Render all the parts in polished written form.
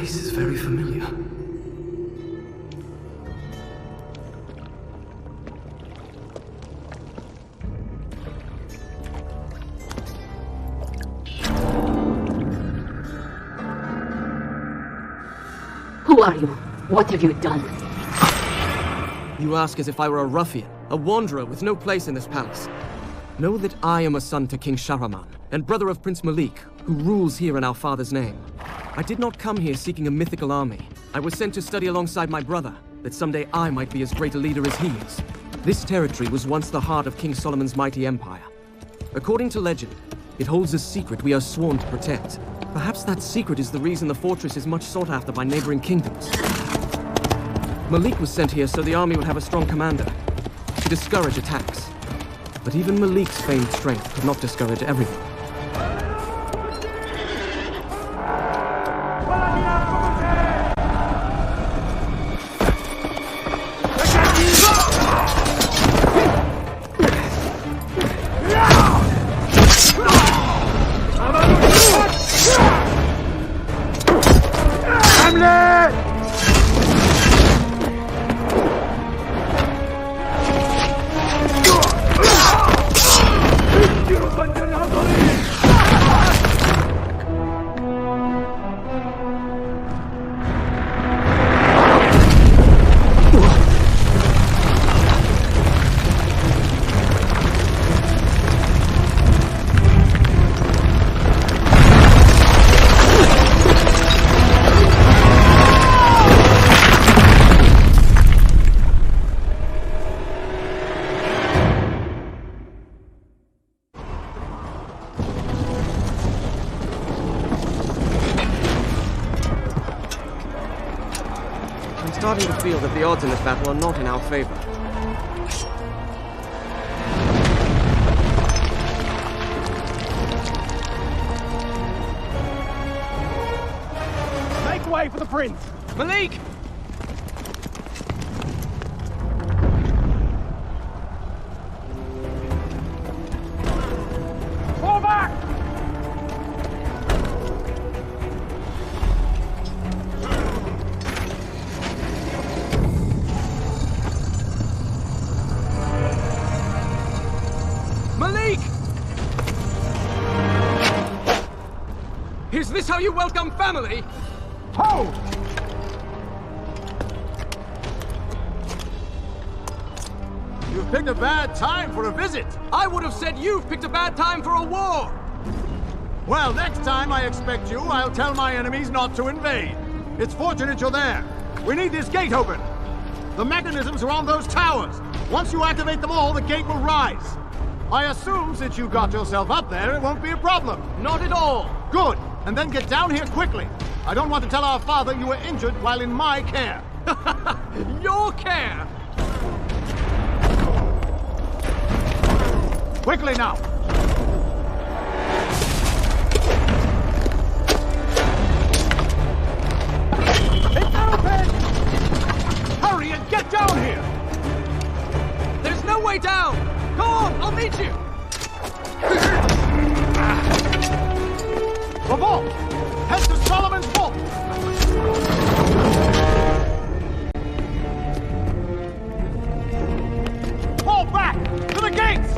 place is very familiar. Who are you? What have you done? You ask as if I were a ruffian, a wanderer with no place in this palace. Know that I am a son to King Shahraman, and brother of Prince Malik, who rules here in our father's name. I did not come here seeking a mythical army. I was sent to study alongside my brother, that someday I might be as great a leader as he is. This territory was once the heart of King Solomon's mighty empire. According to legend, it holds a secret we are sworn to protect. Perhaps that secret is the reason the fortress is much sought after by neighboring kingdoms. Malik was sent here so the army would have a strong commander, to discourage attacks. But even Malik's famed strength could not discourage everyone. I'm starting to feel that the odds in this battle are not in our favor. Make way for the prince! Malik! Fall back! Malik! Is this how you welcome family? Ho! You've picked a bad time for a visit. I would have said you've picked a bad time for a war! Well, next time I expect you, I'll tell my enemies not to invade. It's fortunate you're there. We need this gate open. The mechanisms are on those towers. Once you activate them all, the gate will rise. I assume since you got yourself up there, it won't be a problem. Not at all! Good. And then get down here quickly. I don't want to tell our father you were injured while in my care. Your care! Quickly now. It's open! Hurry and get down here! There's no way down! Go on, I'll meet you! The vault! Head to Solomon's vault! Fall back! To the gates!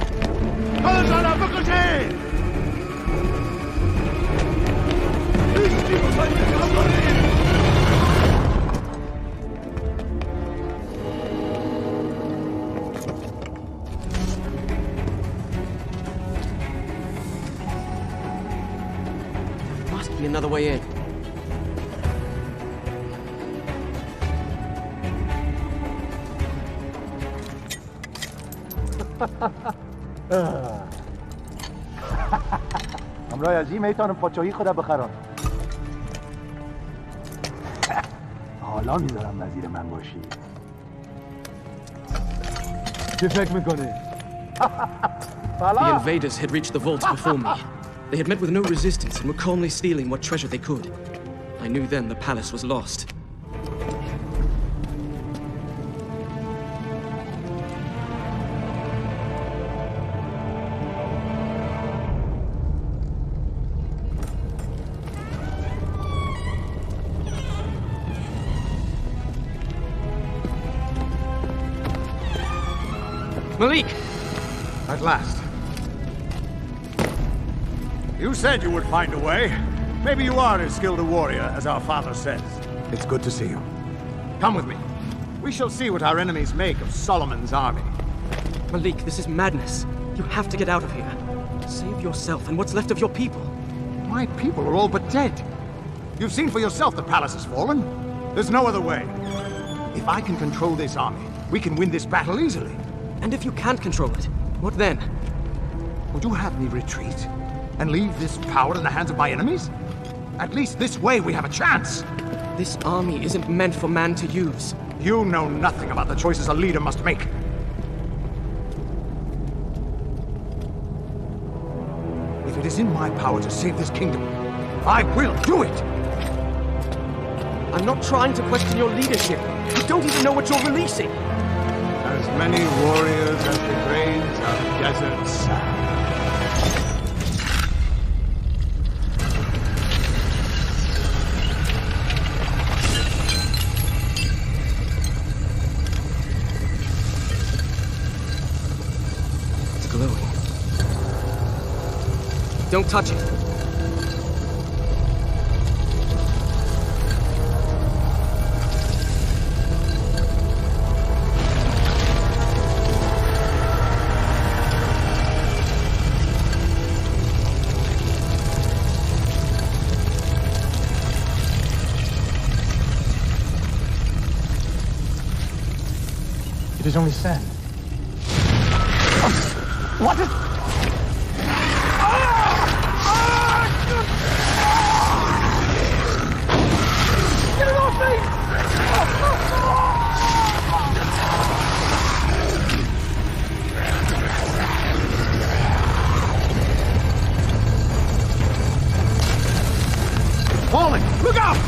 Must be another way in. همراه از این میتونم پاچایی خودم بخرم. حالا میذارم وزیر من باشی. چه فکر میکنی؟ The invaders had reached the vault before me. They had met with no resistance and were calmly stealing what treasure they could. I knew then the palace was lost. Malik! At last. You said you would find a way. Maybe you are as skilled a warrior as our father says. It's good to see you. Come with me. We shall see what our enemies make of Solomon's army. Malik, this is madness. You have to get out of here. Save yourself and what's left of your people. My people are all but dead. You've seen for yourself the palace has fallen. There's no other way. If I can control this army, we can win this battle easily. And if you can't control it, what then? Would you have me retreat and leave this power in the hands of my enemies? At least this way we have a chance. This army isn't meant for man to use. You know nothing about the choices a leader must make. If it is in my power to save this kingdom, I will do it! I'm not trying to question your leadership. You don't even know what you're releasing. As many warriors as the grains of desert sand. It's glowing. Don't touch it. It is only sand. What is... Get it off me! Falling! Look out!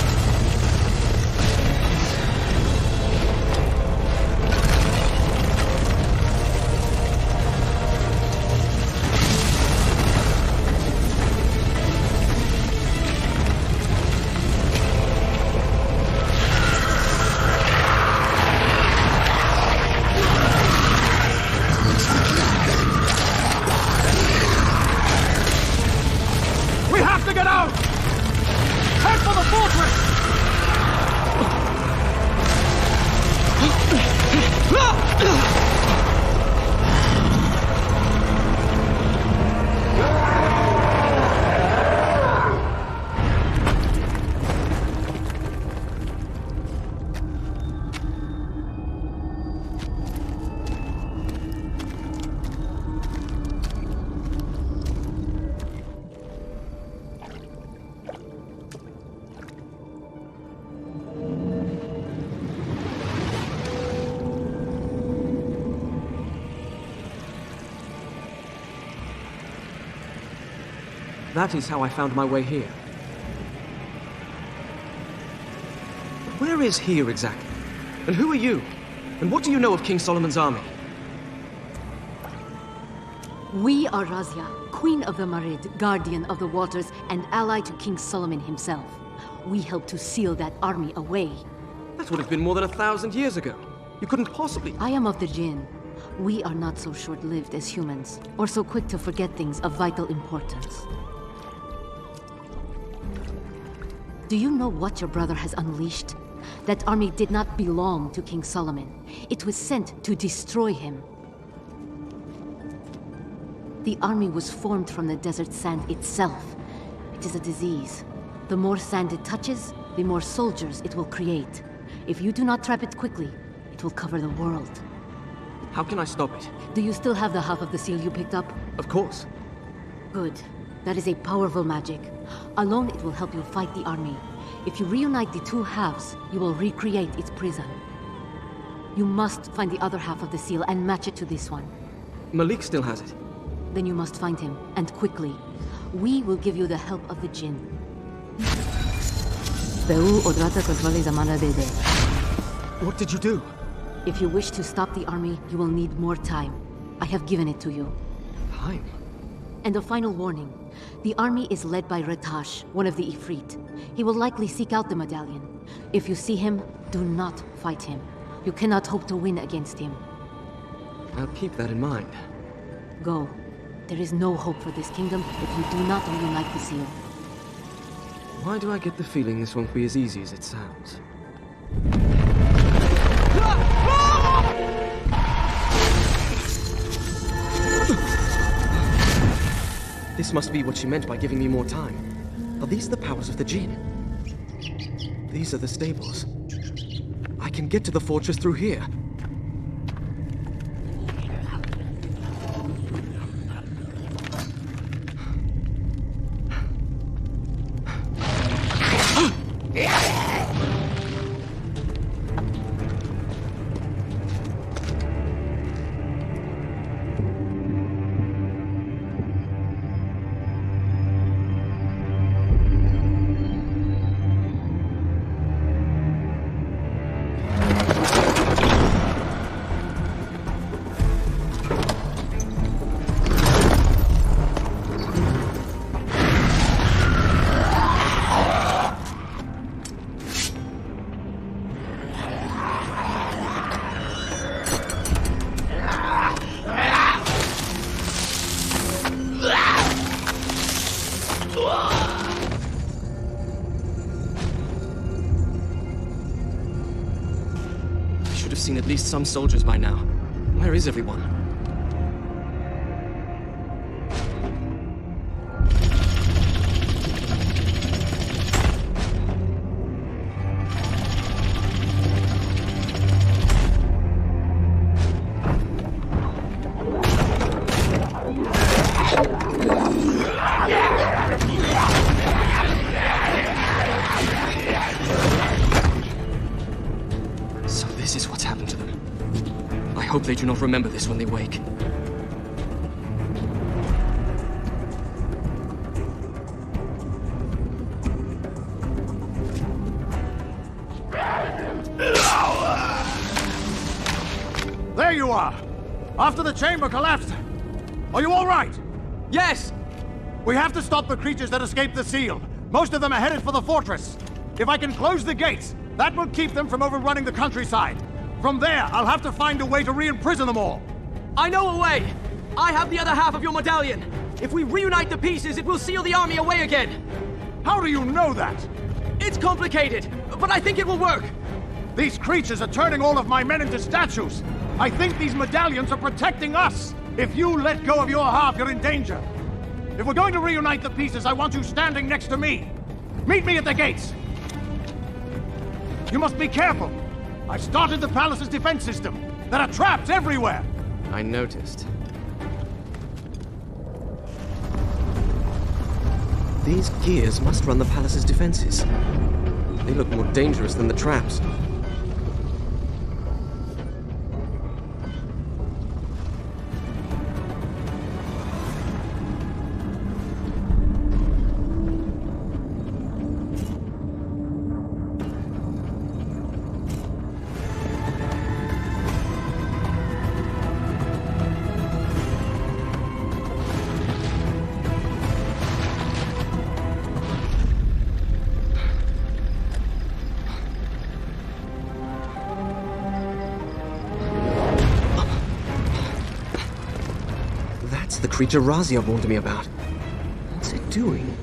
We have to get out! Head for the fortress! That is how I found my way here. Where is here exactly? And who are you? And what do you know of King Solomon's army? We are Razia, Queen of the Marid, Guardian of the Waters, and ally to King Solomon himself. We helped to seal that army away. That would have been more than 1,000 years ago. You couldn't possibly... I am of the Jinn. We are not so short-lived as humans, or so quick to forget things of vital importance. Do you know what your brother has unleashed? That army did not belong to King Solomon. It was sent to destroy him. The army was formed from the desert sand itself. It is a disease. The more sand it touches, the more soldiers it will create. If you do not trap it quickly, it will cover the world. How can I stop it? Do you still have the half of the seal you picked up? Of course. Good. That is a powerful magic. Alone it will help you fight the army. If you reunite the two halves, you will recreate its prison. You must find the other half of the seal and match it to this one. Malik still has it. Then you must find him, and quickly. We will give you the help of the Jinn. What did you do? If you wish to stop the army, you will need more time. I have given it to you. Time? And a final warning. The army is led by Ratash, one of the Ifrit. He will likely seek out the medallion. If you see him, do not fight him. You cannot hope to win against him. I'll keep that in mind. Go. There is no hope for this kingdom if you do not reunite the seal. Why do I get the feeling this won't be as easy as it sounds? This must be what she meant by giving me more time. Are these the powers of the Jinn? These are the stables. I can get to the fortress through here. Seen at least some soldiers by now. Where is everyone? I hope they do not remember this when they wake. There you are! After the chamber collapsed! Are you all right? Yes! We have to stop the creatures that escaped the seal. Most of them are headed for the fortress. If I can close the gates, that will keep them from overrunning the countryside. From there, I'll have to find a way to re-imprison them all. I know a way! I have the other half of your medallion. If we reunite the pieces, it will seal the army away again. How do you know that? It's complicated, but I think it will work. These creatures are turning all of my men into statues. I think these medallions are protecting us. If you let go of your half, you're in danger. If we're going to reunite the pieces, I want you standing next to me. Meet me at the gates. You must be careful. I started the palace's defense system. There are traps everywhere. I noticed. These gears must run the palace's defenses. They look more dangerous than the traps. The creature Razia warned me about. What's it doing?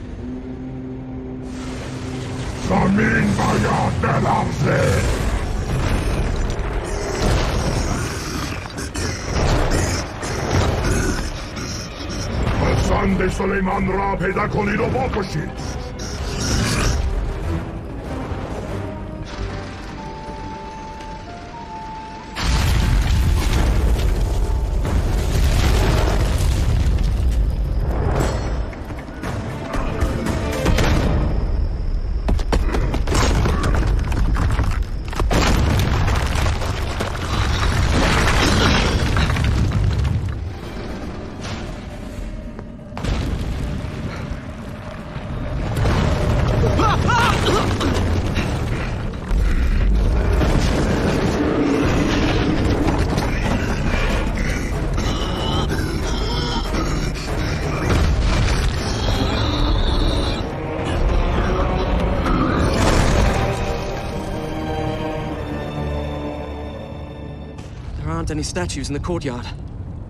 aren't any statues in the courtyard.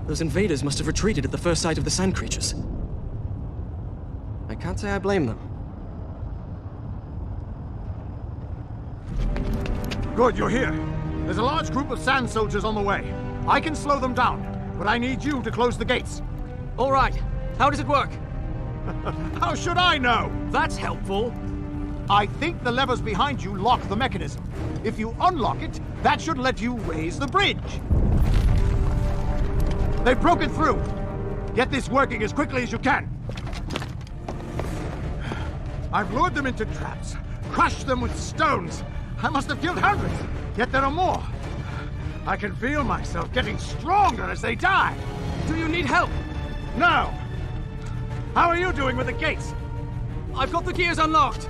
Those invaders must have retreated at the first sight of the sand creatures. I can't say I blame them. Good, you're here. There's a large group of sand soldiers on the way. I can slow them down, but I need you to close the gates. All right. How does it work? How should I know? That's helpful. I think the levers behind you lock the mechanism. If you unlock it, that should let you raise the bridge. They've broken through. Get this working as quickly as you can. I've lured them into traps, crushed them with stones. I must have killed hundreds, yet there are more. I can feel myself getting stronger as they die. Do you need help? No. How are you doing with the gates? I've got the gears unlocked.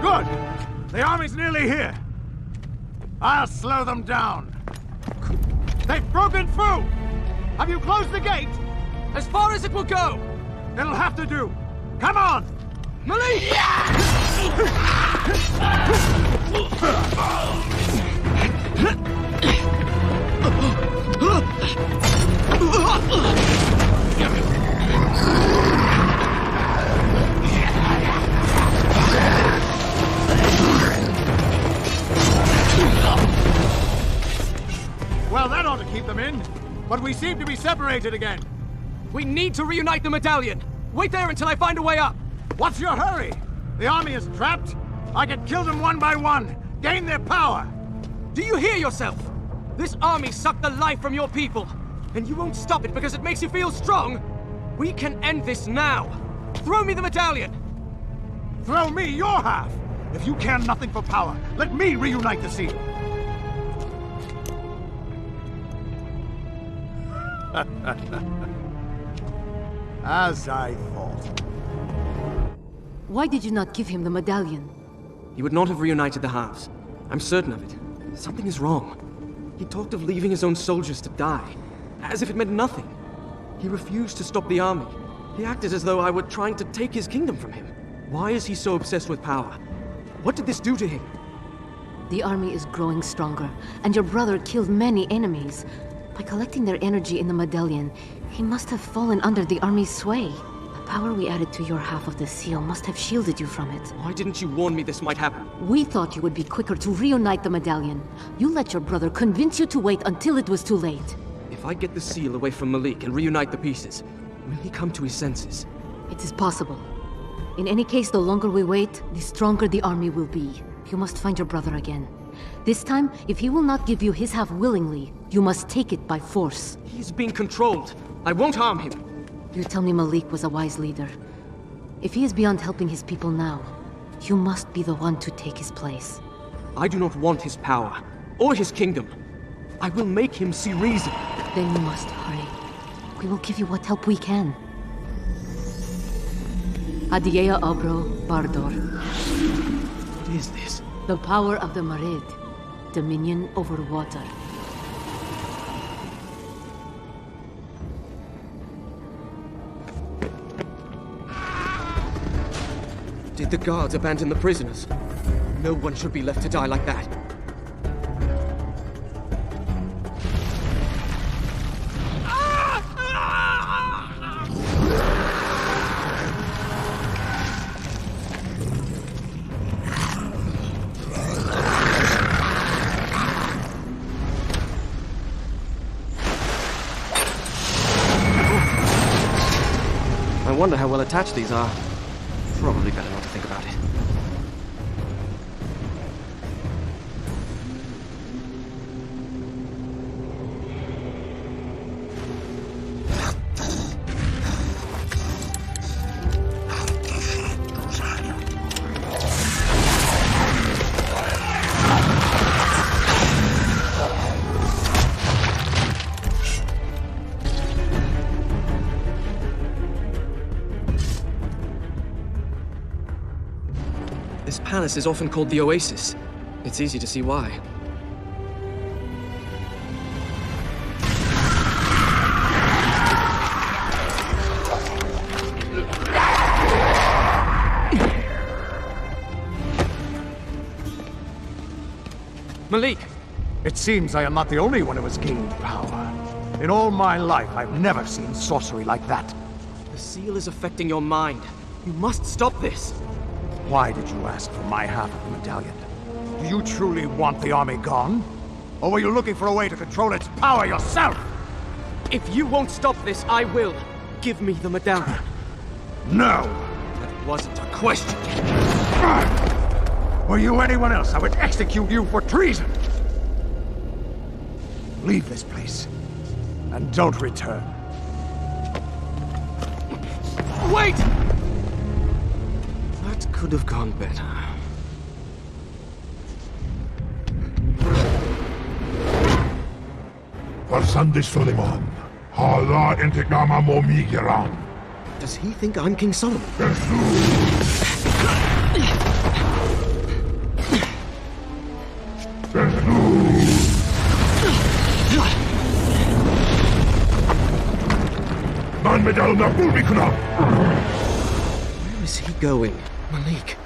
Good. The army's nearly here. I'll slow them down. They've broken through. Have you closed the gate? As far as it will go. It'll have to do. Come on! Malik! Well, that ought to keep them in. But we seem to be separated again. We need to reunite the medallion. Wait there until I find a way up. What's your hurry? The army is trapped. I can kill them one by one. Gain their power. Do you hear yourself? This army sucked the life from your people. And you won't stop it because it makes you feel strong. We can end this now. Throw me the medallion. Throw me your half. If you care nothing for power, let me reunite the seal. As I thought. Why did you not give him the medallion? He would not have reunited the halves. I'm certain of it. Something is wrong. He talked of leaving his own soldiers to die, as if it meant nothing. He refused to stop the army. He acted as though I were trying to take his kingdom from him. Why is he so obsessed with power? What did this do to him? The army is growing stronger, and your brother killed many enemies. By collecting their energy in the medallion, he must have fallen under the army's sway. The power we added to your half of the seal must have shielded you from it. Why didn't you warn me this might happen? We thought you would be quicker to reunite the medallion. You let your brother convince you to wait until it was too late. If I get the seal away from Malik and reunite the pieces, will he come to his senses? It is possible. In any case, the longer we wait, the stronger the army will be. You must find your brother again. This time, if he will not give you his half willingly, you must take it by force. He's being controlled. I won't harm him. You tell me Malik was a wise leader. If he is beyond helping his people now, you must be the one to take his place. I do not want his power, or his kingdom. I will make him see reason. Then you must hurry. We will give you what help we can. Adiea Abro Bardor. What is this? The power of the Marid. Dominion over water. Did the guards abandon the prisoners? No one should be left to die like that. I wonder how well attached these are. Probably better not to think about it. This palace is often called the Oasis. It's easy to see why. Malik, It seems I am not the only one who has gained power. In all my life, I've never seen sorcery like that. The seal is affecting your mind. You must stop this. Why did you ask for my half of the medallion? Do you truly want the army gone? Or were you looking for a way to control its power yourself? If you won't stop this, I will. Give me the medallion. No! That wasn't a question. Were you anyone else, I would execute you for treason! Leave this place, and don't return. Wait! That could have gone better. Farsandi Suleiman, hala intikama mo migiran. Does he think I'm King Solomon? Man medal na bulmikuna. Where is he going? Malik.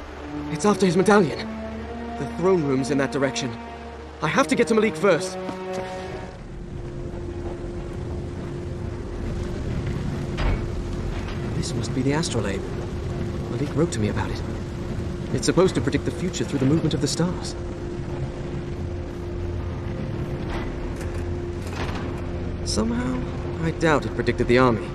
It's after his medallion. The throne room's in that direction. I have to get to Malik first. This must be the astrolabe. Malik wrote to me about it. It's supposed to predict the future through the movement of the stars. Somehow, I doubt it predicted the army.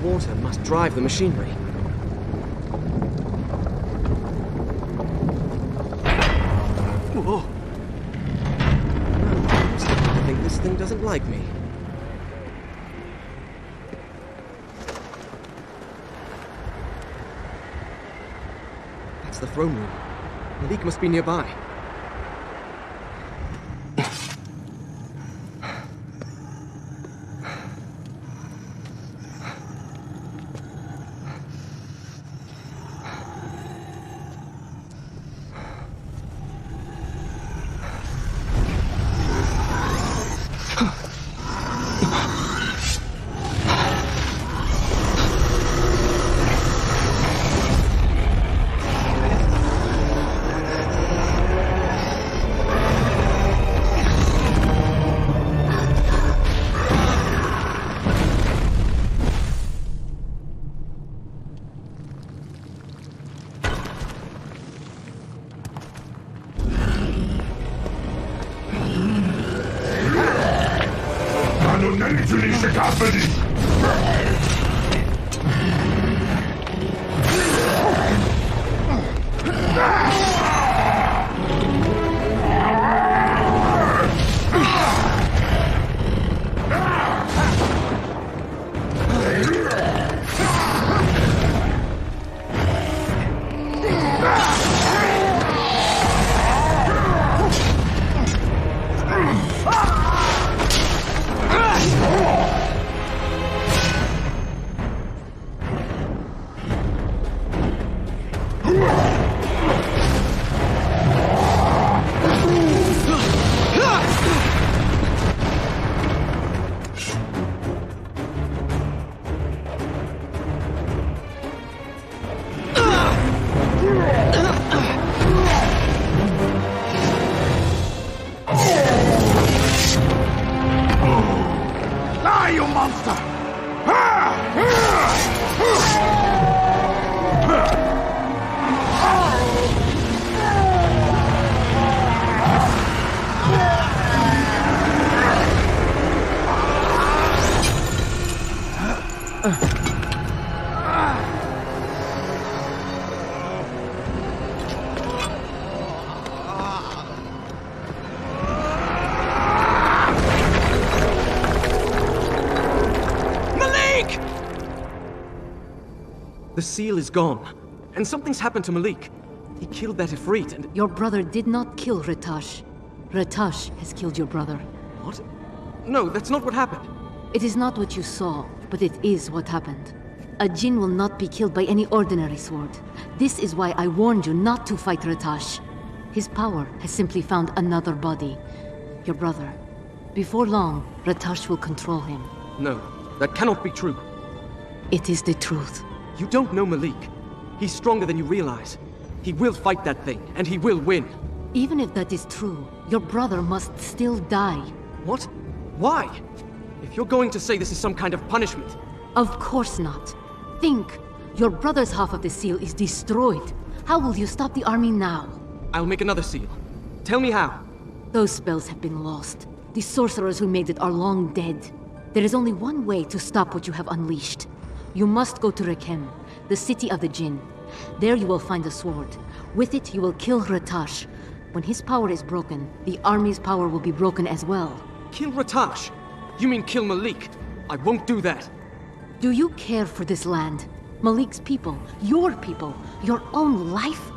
Water must drive the machinery. Whoa! I think this thing doesn't like me. That's the throne room. Malik must be nearby. The seal is gone. And something's happened to Malik. He killed that Ifrit and... Your brother did not kill Ratash. Ratash has killed your brother. What? No, that's not what happened. It is not what you saw, but it is what happened. A Jinn will not be killed by any ordinary sword. This is why I warned you not to fight Ratash. His power has simply found another body. Your brother. Before long, Ratash will control him. No, that cannot be true. It is the truth. You don't know Malik. He's stronger than you realize. He will fight that thing, and he will win. Even if that is true, your brother must still die. What? Why? If you're going to say this is some kind of punishment... Of course not. Think. Your brother's half of the seal is destroyed. How will you stop the army now? I'll make another seal. Tell me how. Those spells have been lost. The sorcerers who made it are long dead. There is only one way to stop what you have unleashed. You must go to Rekem, the city of the Jinn. There you will find a sword. With it, you will kill Ratash. When his power is broken, the army's power will be broken as well. Kill Ratash? You mean kill Malik? I won't do that. Do you care for this land? Malik's people, your own life?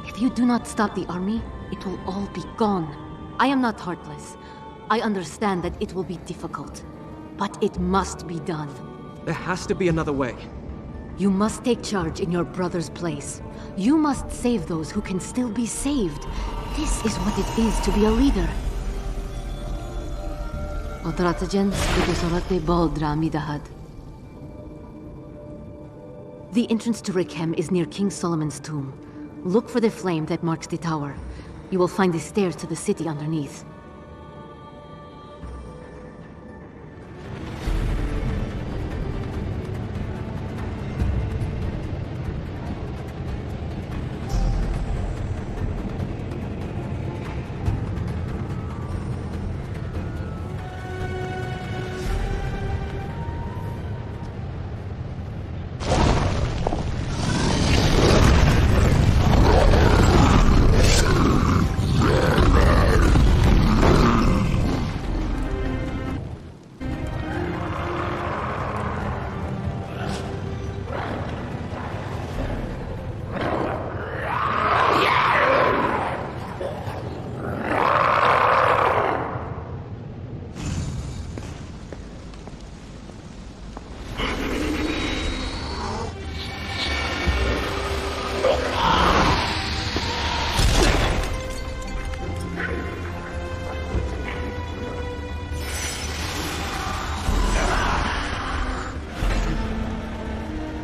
If you do not stop the army, it will all be gone. I am not heartless. I understand that it will be difficult. But it must be done. There has to be another way. You must take charge in your brother's place. You must save those who can still be saved. This is what it is to be a leader. The entrance to Rekem is near King Solomon's tomb. Look for the flame that marks the tower. You will find the stairs to the city underneath.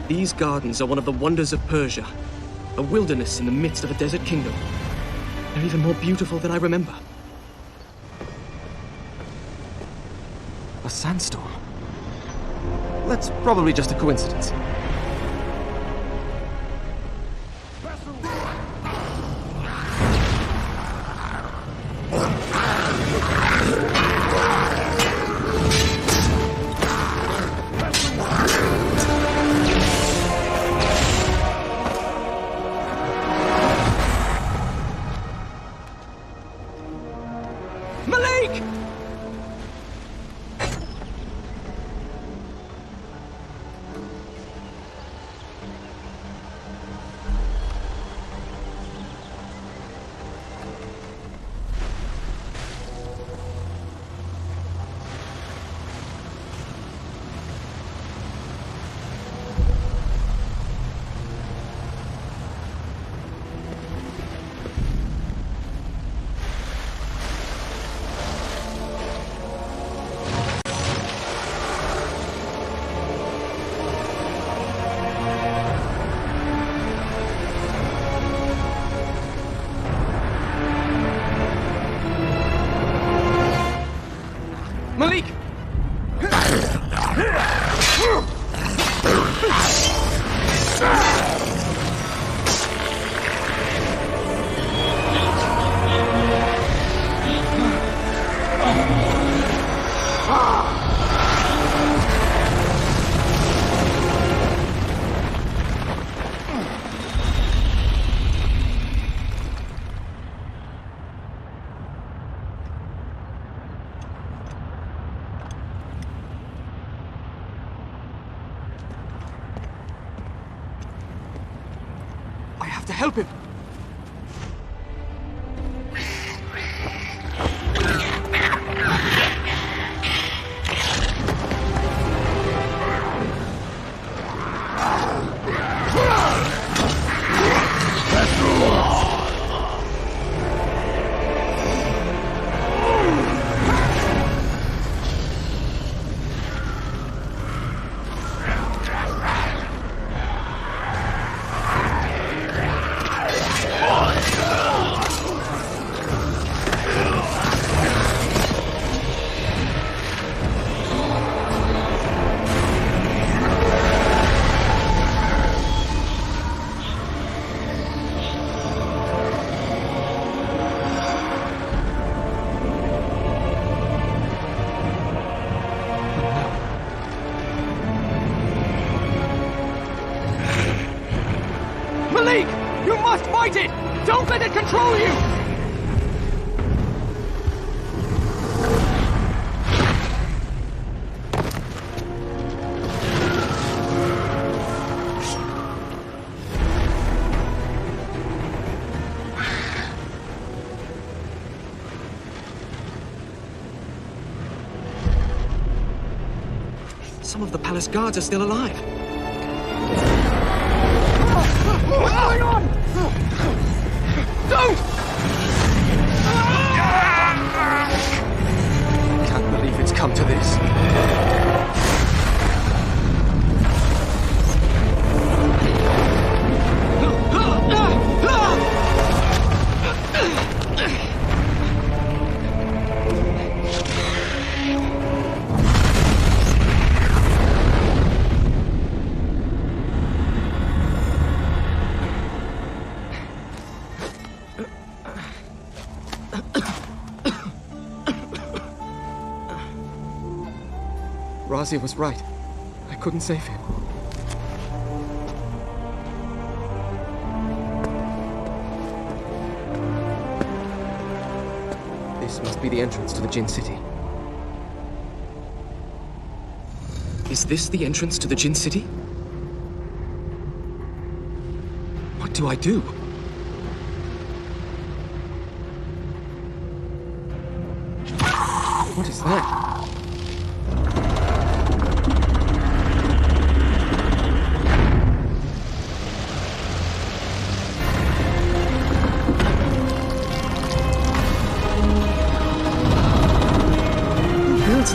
These gardens are one of the wonders of Persia. A wilderness in the midst of a desert kingdom. They're even more beautiful than I remember. A sandstorm? That's probably just a coincidence. Malik! Malik! to help him. Malik! You must fight it! Don't let it control you! Some of the palace guards are still alive. What's going on? Don't! Can't believe it's come to this. Razia was right. I couldn't save him. This must be the entrance to the Jinn City. Is this the entrance to the Jinn City? What do I do? What is that?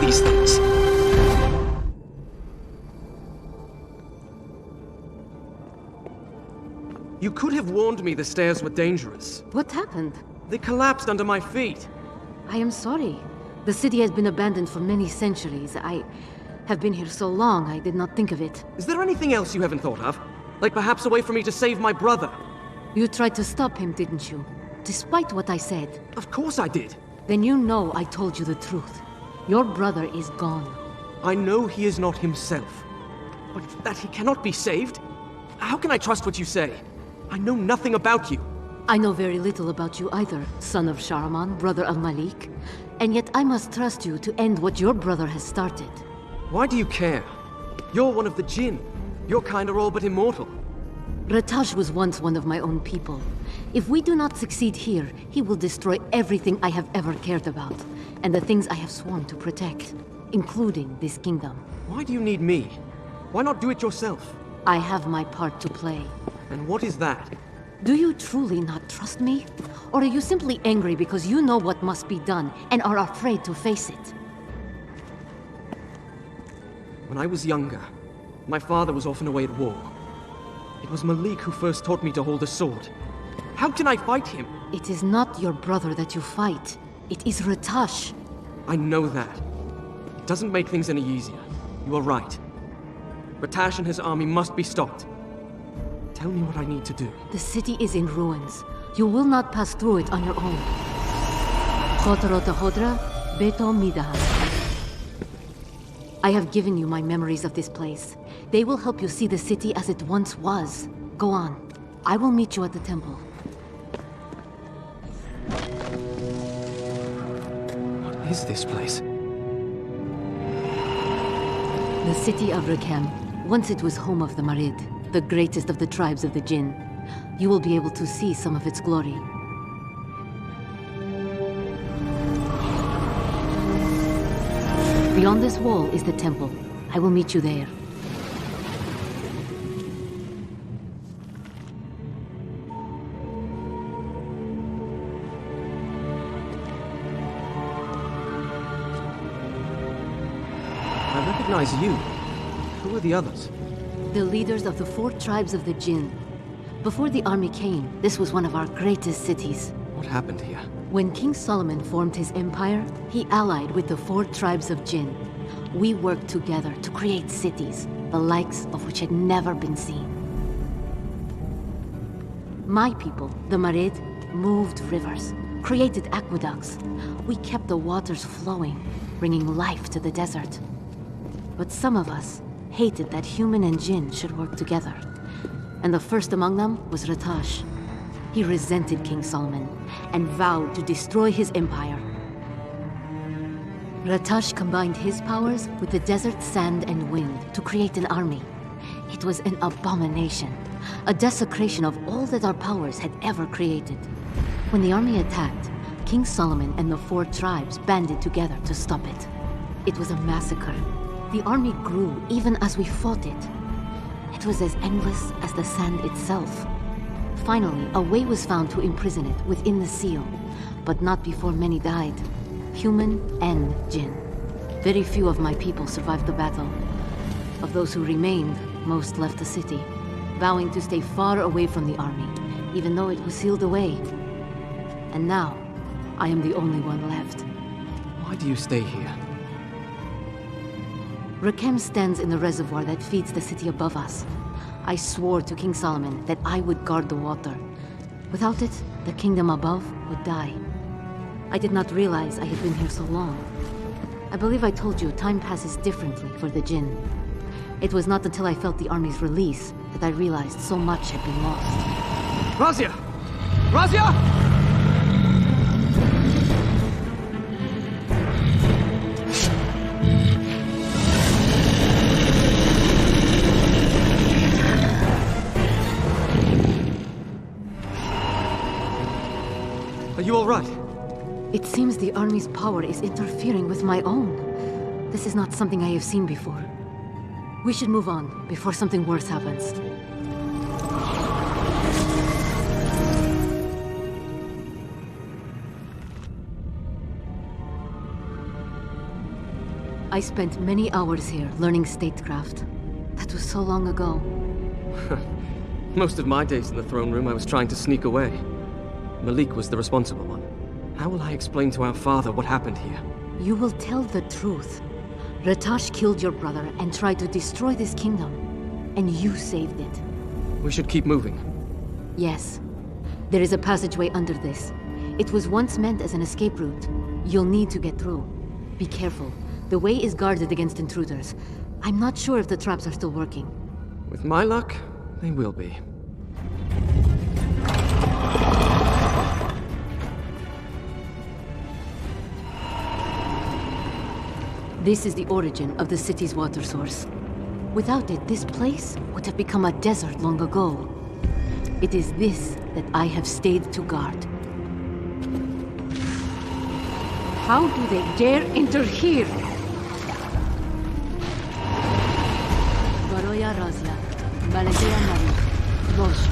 These things. You could have warned me the stairs were dangerous. What happened? They collapsed under my feet. I am sorry. The city has been abandoned for many centuries. I have been here so long, I did not think of it. Is there anything else you haven't thought of? Like perhaps a way for me to save my brother? You tried to stop him, didn't you? Despite what I said. Of course I did. Then you know I told you the truth. Your brother is gone. I know he is not himself. But that he cannot be saved? How can I trust what you say? I know nothing about you. I know very little about you either, son of Shahraman, brother of Malik. And yet I must trust you to end what your brother has started. Why do you care? You're one of the Jinn. Your kind are all but immortal. Ratash was once one of my own people. If we do not succeed here, he will destroy everything I have ever cared about, and the things I have sworn to protect, including this kingdom. Why do you need me? Why not do it yourself? I have my part to play. And what is that? Do you truly not trust me? Or are you simply angry because you know what must be done and are afraid to face it? When I was younger, my father was often away at war. It was Malik who first taught me to hold a sword. How can I fight him? It is not your brother that you fight. It is Ratash. I know that. It doesn't make things any easier. You are right. Ratash and his army must be stopped. Tell me what I need to do. The city is in ruins. You will not pass through it on your own. Khotarota Hodra, Beto Midah. I have given you my memories of this place. They will help you see the city as it once was. Go on. I will meet you at the temple. What is this place? The city of Rakem. Once it was home of the Marid, the greatest of the tribes of the Jinn. you will be able to see some of its glory. Beyond this wall is the temple. I will meet you there. I recognize you. Who are the others? The leaders of the 4 tribes of the Jinn. Before the army came, this was one of our greatest cities. What happened here? When King Solomon formed his empire, he allied with the 4 tribes of Jinn. We worked together to create cities, the likes of which had never been seen. My people, the Marid, moved rivers, created aqueducts. We kept the waters flowing, bringing life to the desert. But some of us hated that human and Jinn should work together. And the first among them was Ratash. He resented King Solomon and vowed to destroy his empire. Ratash combined his powers with the desert sand and wind to create an army. It was an abomination, a desecration of all that our powers had ever created. When the army attacked, King Solomon and the 4 tribes banded together to stop it. It was a massacre. The army grew even as we fought it. It was as endless as the sand itself. Finally, a way was found to imprison it within the seal, but not before many died. Human and Jinn. Very few of my people survived the battle. Of those who remained, most left the city, vowing to stay far away from the army, even though it was sealed away. And now, I am the only one left. Why do you stay here? Rakem stands in the reservoir that feeds the city above us. I swore to King Solomon that I would guard the water. Without it, the kingdom above would die. I did not realize I had been here so long. I believe I told you time passes differently for the Jinn. It was not until I felt the army's release that I realized so much had been lost. Razia! Razia! Are you all right? It seems the army's power is interfering with my own. This is not something I have seen before. We should move on before something worse happens. I spent many hours here learning statecraft. That was so long ago. Most of my days in the throne room, I was trying to sneak away. Malik was the responsible one. How will I explain to our father what happened here? You will tell the truth. Ratash killed your brother and tried to destroy this kingdom. And you saved it. We should keep moving. Yes. There is a passageway under this. It was once meant as an escape route. You'll need to get through. Be careful. The way is guarded against intruders. I'm not sure if the traps are still working. With my luck, they will be. This is the origin of the city's water source. Without it, this place would have become a desert long ago. It is this that I have stayed to guard. How do they dare enter here? Baroya Razia, Balatea Mari, Bosh.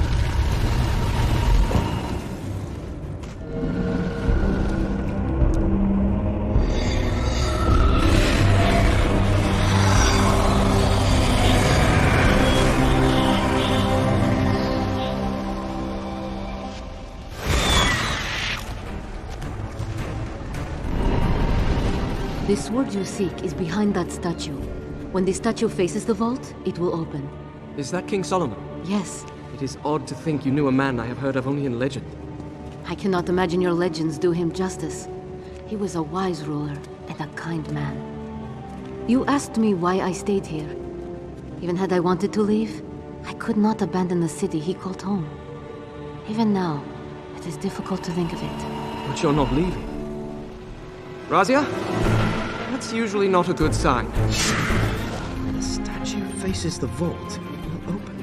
The sword you seek is behind that statue. When the statue faces the vault, it will open. Is that King Solomon? Yes. It is odd to think you knew a man I have heard of only in legend. I cannot imagine your legends do him justice. He was a wise ruler and a kind man. You asked me why I stayed here. Even had I wanted to leave, I could not abandon the city he called home. Even now, it is difficult to think of it. But you're not leaving. Razia? That's usually not a good sign. When the statue faces the vault, it will open.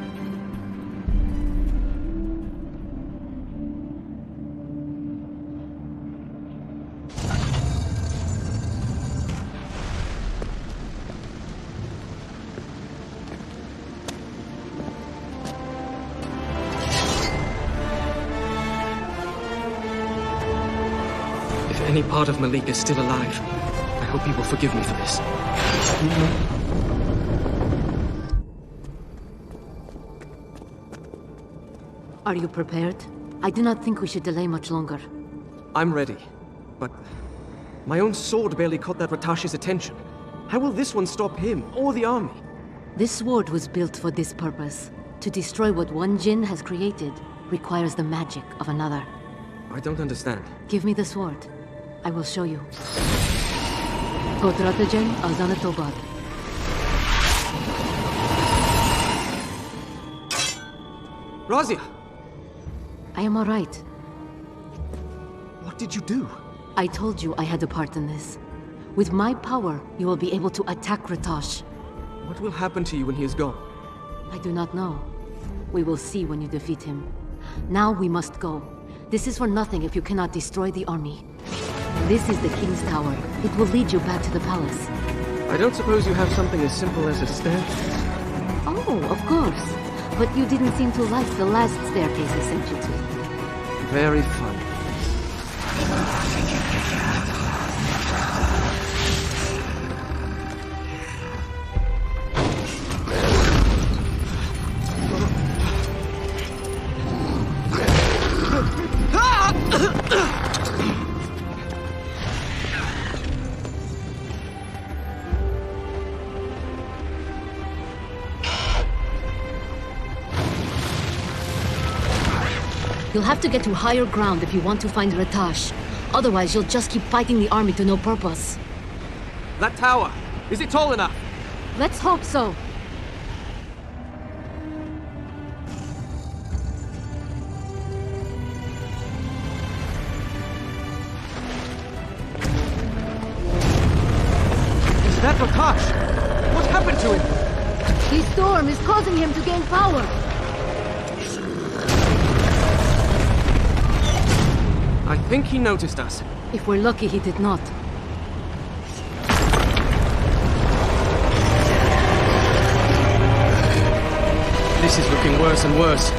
any part of Malik is still alive, I hope he will forgive me for this. Are you prepared? I do not think we should delay much longer. I'm ready, but my own sword barely caught that Ratash's attention. How will this one stop him, or the army? This sword was built for this purpose. To destroy what one Jinn has created requires the magic of another. I don't understand. Give me the sword. I will show you. Kodratajen Azanatobad. Razia! I am alright. What did you do? I told you I had a part in this. With my power, you will be able to attack Ratash. What will happen to you when he is gone? I do not know. We will see when you defeat him. Now we must go. This is for nothing if you cannot destroy the army. This is the King's Tower. It will lead you back to the palace. I don't suppose you have something as simple as a staircase? Oh, of course. But you didn't seem to like the last staircase I sent you to. Very fun. You'll have to get to higher ground if you want to find Ratash. Otherwise, you'll just keep fighting the army to no purpose. That tower, is it tall enough? Let's hope so. Is that Ratash? What happened to him? The storm is causing him to gain power. I think he noticed us. If we're lucky, he did not. This is looking worse and worse.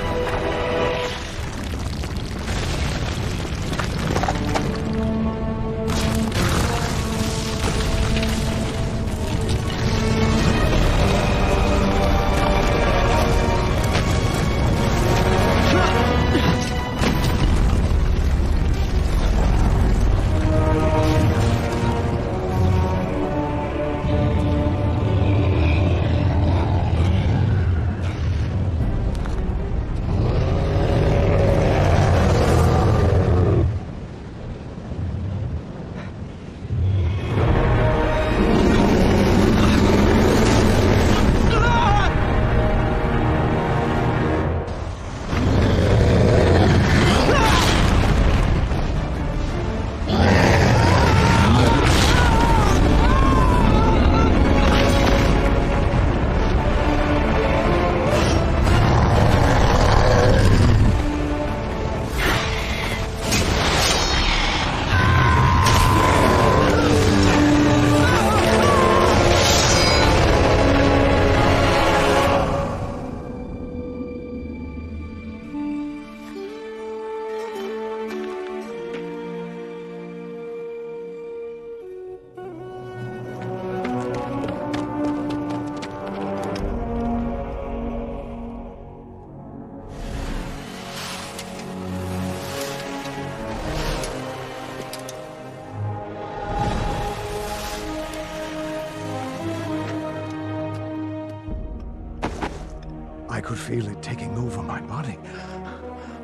I could feel it taking over my body,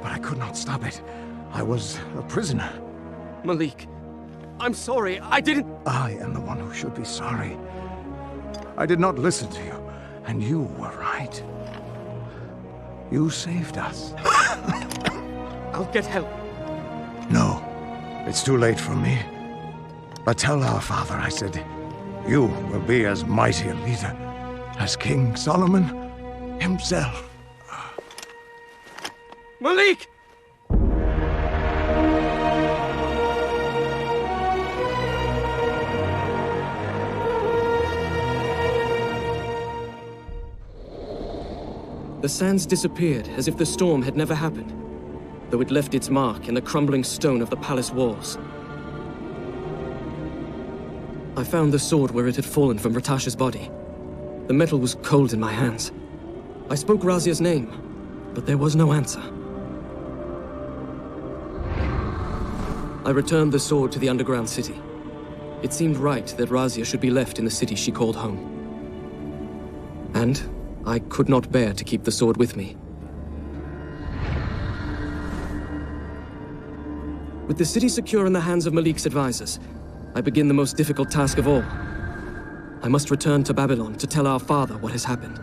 but I could not stop it. I was a prisoner. Malik, I'm sorry, I didn't... I am the one who should be sorry. I did not listen to you, and you were right. You saved us. I'll get help. No, it's too late for me. But tell our father I said, you will be as mighty a leader as King Solomon himself. Malik! The sands disappeared as if the storm had never happened, though it left its mark in the crumbling stone of the palace walls. I found the sword where it had fallen from Ratasha's body. The metal was cold in my hands. I spoke Razia's name, but there was no answer. I returned the sword to the underground city. It seemed right that Razia should be left in the city she called home. And I could not bear to keep the sword with me. With the city secure in the hands of Malik's advisors, I begin the most difficult task of all. I must return to Babylon to tell our father what has happened.